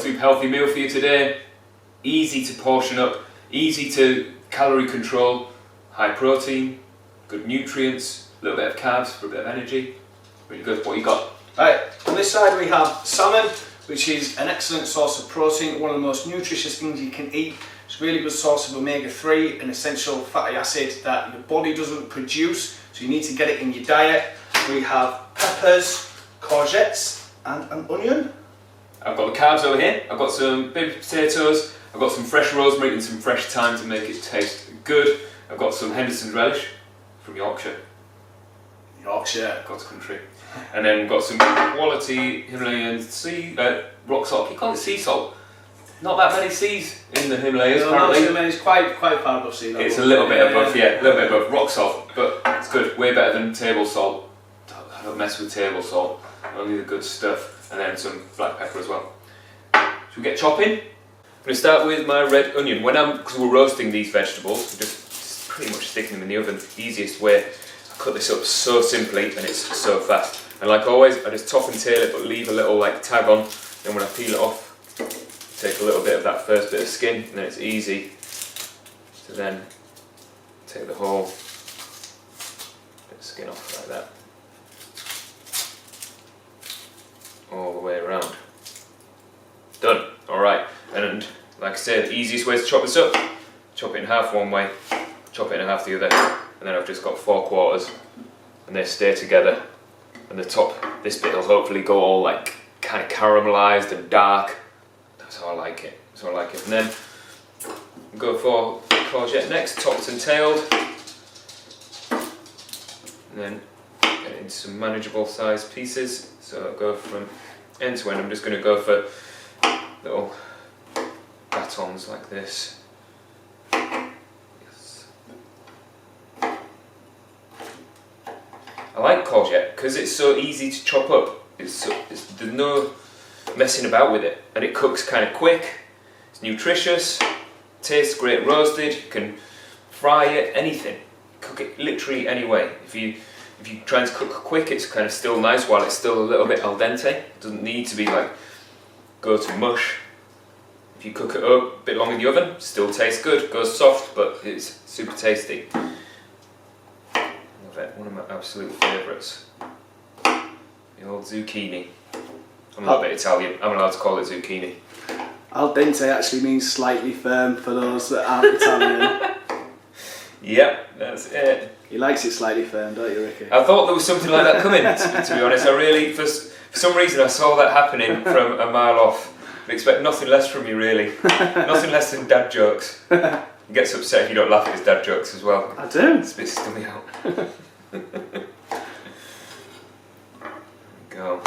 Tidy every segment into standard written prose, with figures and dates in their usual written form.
super healthy meal for you today. Easy to portion up, easy to calorie control, high protein, good nutrients, a little bit of carbs for a bit of energy. Really good. What you got? Right, on this side we have salmon, which is an excellent source of protein, one of the most nutritious things you can eat. It's a really good source of omega-3, an essential fatty acid that your body doesn't produce, so you need to get it in your diet. We have peppers, courgettes and an onion. I've got the carbs over here, I've got some baby potatoes, I've got some fresh rosemary and some fresh thyme to make it taste good. I've got some Henderson's relish from Yorkshire. Yorkshire. God's country. And then we've got some quality Himalayan rock salt. You call it sea salt. Not that many seas in the Himalayas, apparently. No, it's quite far above sea level. It's a little bit above, yeah, a little bit above rock salt, but it's good, way better than table salt. I don't mess with table salt, only the good stuff. And then some black pepper as well. Should we get chopping? I'm going to start with my red onion. Because we're roasting these vegetables, we're just pretty much sticking them in the oven. The easiest way. I cut this up so simply and it's so fast. And like always, I just top and tail it, but leave a little like tag on. Then when I peel it off, take a little bit of that first bit of skin, and then it's easy to then take the whole bit of skin off like that, all the way around. Done. Alright, and like I said, the easiest way to chop this up, chop it in half one way, chop it in half the other, and then I've just got 4/4, and they stay together, and the top, this bit will hopefully go all like kind of caramelised and dark. That's how I like it. That's how I like it. And then go for courgette next, topped and tailed. And then get it into some manageable sized pieces. So I'll go from end to end. I'm just going to go for little batons like this. Yes. I like courgette because it's so easy to chop up. There's no messing about with it, and it cooks kind of quick. It's nutritious, tastes great roasted. You can fry it, anything. Cook it literally any way. If you try and cook quick, it's kind of still nice while it's still a little bit al dente. It doesn't need to be like go to mush. If you cook it up a bit long in the oven, still tastes good. Goes soft, but it's super tasty. Love it. One of my absolute favourites. The old zucchini. I'm a little bit Italian, I'm allowed to call it zucchini. Al dente actually means slightly firm for those that aren't Italian. Yep, that's it. He likes it slightly firm, don't you, Ricky? I thought there was something like that coming, to be honest. I really, for some reason I saw that happening from a mile off. I expect nothing less from you, really. Nothing less than dad jokes. He gets upset if you don't laugh at his dad jokes as well. I do. It's a bit stummy out. Go.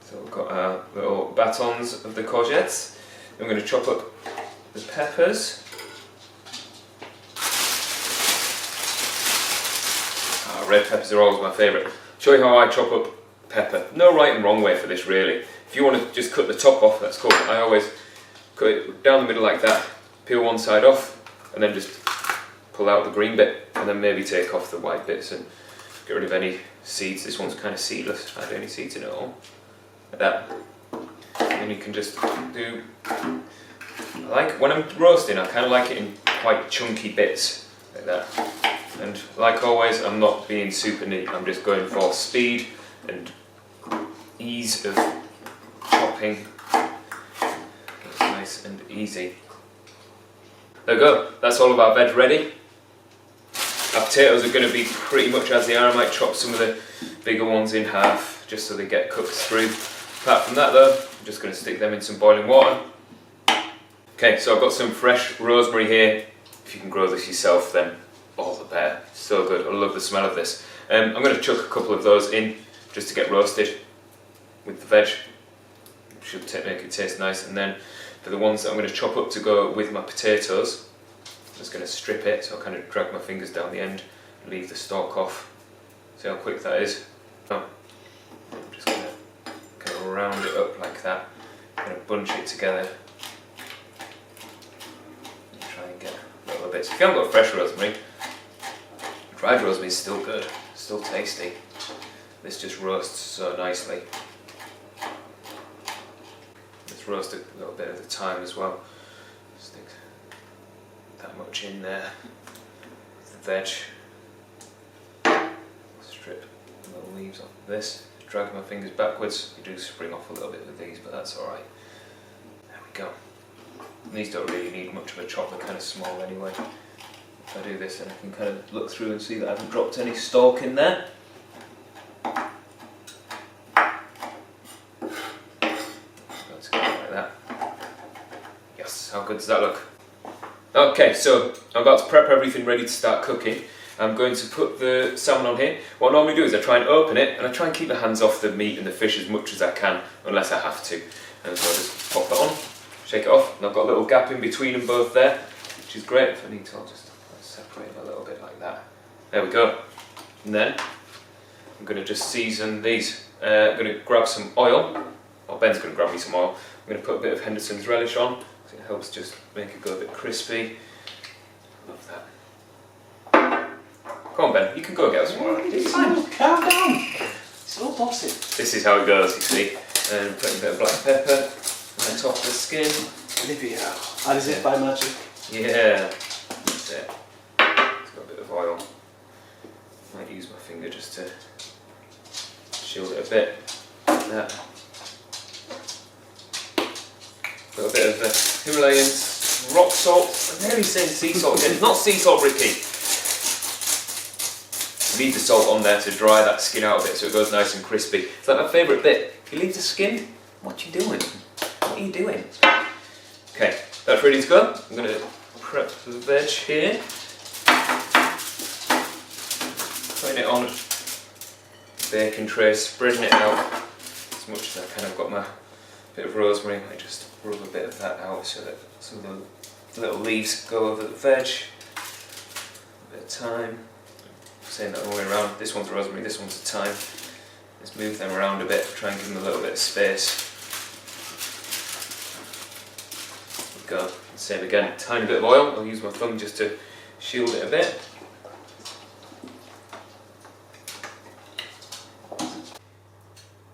So we've got our little batons of the courgettes. I'm going to chop up the peppers. Red peppers are always my favourite. Show you how I chop up pepper. No right and wrong way for this, really. If you want to just cut the top off, that's cool. I always cut it down the middle like that, peel one side off, and then just pull out the green bit, and then maybe take off the white bits and get rid of any seeds. This one's kind of seedless, hardly any seeds in it at all. Like that. And then you can just do, when I'm roasting, I kind of like it in quite chunky bits, like that. And like always, I'm not being super neat, I'm just going for speed and ease of chopping. It's nice and easy. There we go, that's all of our veg ready. Our potatoes are going to be pretty much as they are. I might chop some of the bigger ones in half just so they get cooked through. Apart from that though, I'm just going to stick them in some boiling water. Okay, so I've got some fresh rosemary here. If you can grow this yourself, then all the better. So good, I love the smell of this. I'm going to chuck a couple of those in just to get roasted with the veg. Should make it taste nice. And then for the ones that I'm going to chop up to go with my potatoes, I'm just going to strip it, so I'll kind of drag my fingers down the end, leave the stalk off. See how quick that is? Oh. I'm just going to kind of round it up like that, I'm going to bunch it together. And try and get little bits. If you haven't got fresh rosemary, dried rosemary is still good, still tasty. This just roasts so nicely. This Just roast a little bit at a time as well. Stick that much in there. The veg. Strip the little leaves off of this. Drag my fingers backwards. You do spring off a little bit with these, but that's alright. There we go. These don't really need much of a chop, they're kind of small anyway. If I do this, then I can kind of look through and see that I haven't dropped any stalk in there. Let's go like that. Yes, how good does that look? Okay, so I'm about to prep everything ready to start cooking. I'm going to put the salmon on here. What I normally do is I try and open it and I try and keep the hands off the meat and the fish as much as I can, unless I have to. And so I just pop that on, shake it off, and I've got a little gap in between them both there, which is great. If I need to, I'll just separate them a little bit like that. There we go. And then I'm going to just season these. I'm going to grab some oil, or Ben's going to grab me some oil. I'm going to put a bit of Henderson's relish on, so it helps just make it go a bit crispy. Love that. Come on, Ben, you can go get us some oil. It's fine, calm down. So bossy. This is how it goes, you see. And putting a bit of black pepper on top of the skin. Olivia, how does it by magic? Yeah, that's it. It's got a bit of oil. Might use my finger just to shield it a bit. Like that. Got a bit of the Himalayan rock salt. I'm nearly saying sea salt again. It's not sea salt, Ricky. You need the salt on there to dry that skin out a bit so it goes nice and crispy. It's like my favourite bit. If you leave the skin, what you doing? What are you doing? Okay, that's ready to go. I'm going to prep the veg here. Putting it on the baking tray, spreading it out as much as I can. I've got my bit of rosemary. I just rub a bit of that out so that some of the little leaves go over the veg. A bit of thyme. Saying that all the way around. This one's rosemary, this one's thyme. Let's move them around a bit, try and give them a little bit of space. There we go. Same again, tiny bit of oil. I'll use my thumb just to shield it a bit.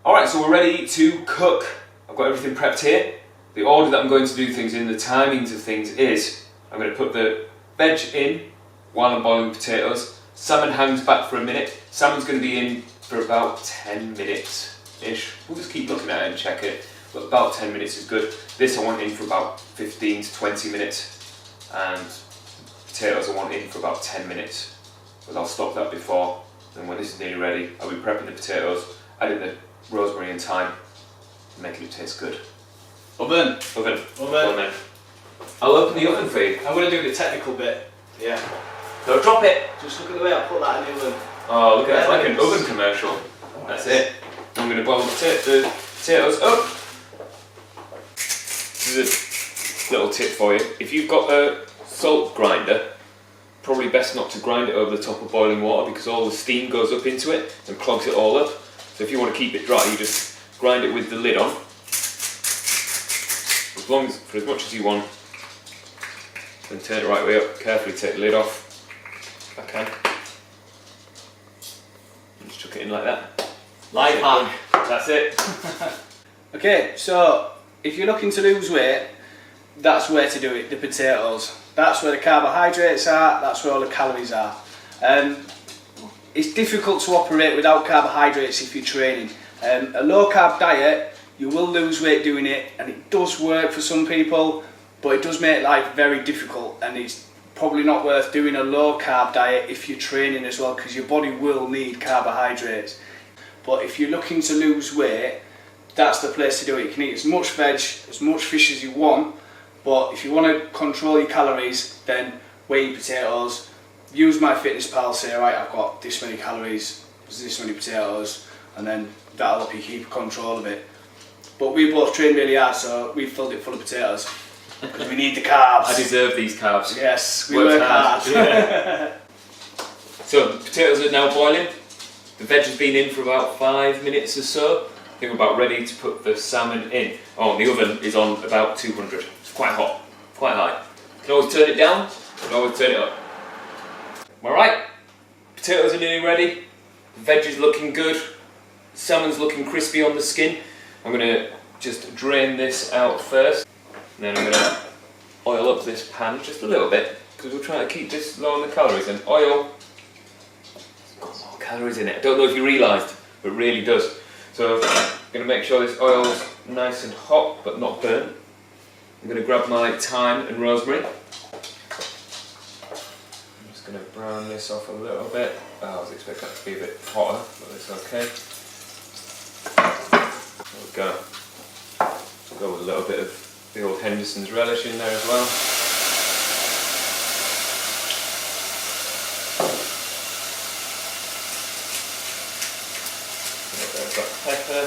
Alright, so we're ready to cook. I've got everything prepped here. The order that I'm going to do things in, the timings of things is, I'm going to put the veg in while I'm boiling potatoes. Salmon hangs back for a minute. Salmon's going to be in for about 10 minutes-ish. We'll just keep looking at it and check it, but about 10 minutes is good. This I want in for about 15 to 20 minutes, and potatoes I want in for about 10 minutes. But I'll stop that before, and when this is nearly ready, I'll be prepping the potatoes, adding the rosemary and thyme, and making it taste good. Oven. Oven. Oven. I'll open the oven for you. I'm going to do the technical bit. Yeah. Don't drop it! Just look at the way I put that in the oven. Oh, look at that, it's like an oven commercial. That's it. I'm going to boil the potatoes up. This is a little tip for you. If you've got a salt grinder, probably best not to grind it over the top of boiling water because all the steam goes up into it and clogs it all up. So if you want to keep it dry, you just grind it with the lid on. For as much as you want. Then turn it right way up, carefully take the lid off. If I can. Just chuck it in like that. Life hack. That's it. Okay, so if you're looking to lose weight, that's where to do it, the potatoes. That's where the carbohydrates are, that's where all the calories are. It's difficult to operate without carbohydrates if you're training. A low carb diet, you will lose weight doing it, and it does work for some people, but it does make life very difficult, and it's probably not worth doing a low carb diet if you're training as well, because your body will need carbohydrates. But if you're looking to lose weight, that's the place to do it. You can eat as much veg, as much fish as you want, but if you want to control your calories, then weigh your potatoes. Use MyFitnessPal, say, right, I've got this many calories, this many potatoes, and then that'll help you keep control of it. But we both train really hard, so we filled it full of potatoes. Because we need the carbs. I deserve these carbs. Yes, we work hard. Yeah. So, the potatoes are now boiling. The veg has been in for about 5 minutes or so. I think we're about ready to put the salmon in. Oh, the oven is on about 200. It's quite hot, quite high. You can always turn it down, you can always turn it up. Alright, potatoes are nearly ready. The veg is looking good. Salmon's looking crispy on the skin. I'm going to just drain this out first, and then I'm going to oil up this pan just a little bit, because we're trying to keep this low on the calories, and oil has got more calories in it. I don't know if you realised, but it really does. So I'm going to make sure this oil's nice and hot but not burnt. I'm going to grab my thyme and rosemary. I'm just going to brown this off a little bit. I was expecting that to be a bit hotter, but it's okay. There we go. Go with a little bit of the old Henderson's relish in there as well. A little bit of black pepper.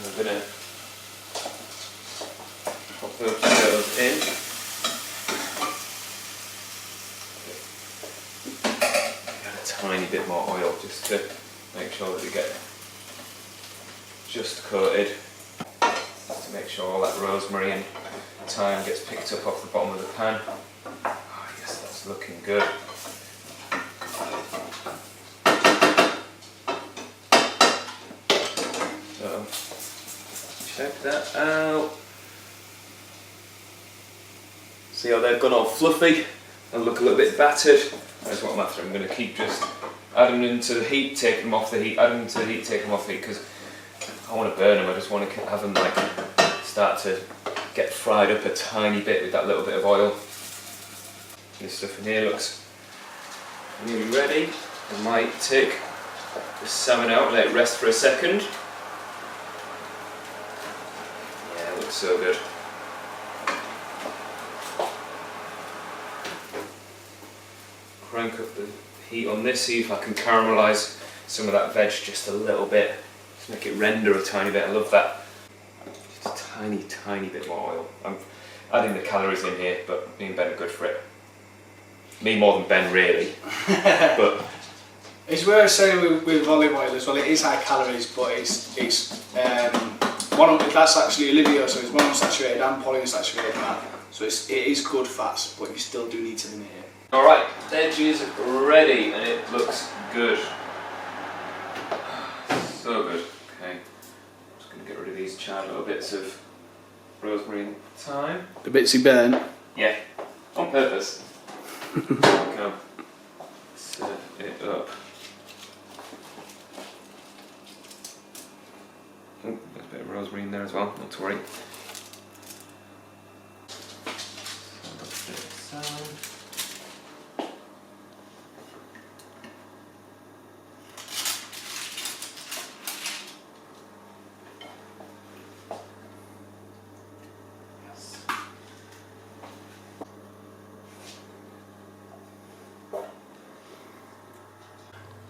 I'm going to pop those potatoes in. Add a tiny bit more oil just to make sure that we get just coated. Just to make sure all that rosemary and thyme gets picked up off the bottom of the pan. Oh yes, that's looking good. So, check that out. See how they've gone all fluffy and look a little bit battered. That's what I'm after. I'm going to keep just adding them to the heat, taking them off the heat, adding them to the heat, taking them off the heat, because I want to burn them. I just want to have them like start to get fried up a tiny bit with that little bit of oil. This stuff in here looks nearly ready. I might take the salmon out and let it rest for a second. Yeah, it looks so good. Crank up the heat on this, see if I can caramelise some of that veg just a little bit. Just make it render a tiny bit, I love that. Just a tiny bit more oil. I'm adding the calories in here, but me and Ben are good for it. Me more than Ben really, but... It's worth saying with olive oil as well, it is high calories, but it's that's actually Olivia, so it's monounsaturated and polyunsaturated fat. So it is good fats, but you still do need to limit it. Alright, veg is ready and it looks good. So good. Okay, I'm just going to get rid of these charred little bits of rosemary and thyme. The bits you burn? Yeah, on purpose. There we go. Serve it up. Oh, there's a bit of rosemary in there as well, not to worry.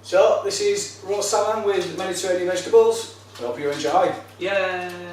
So this is roast salmon with Mediterranean vegetables. I hope you enjoy. Yay!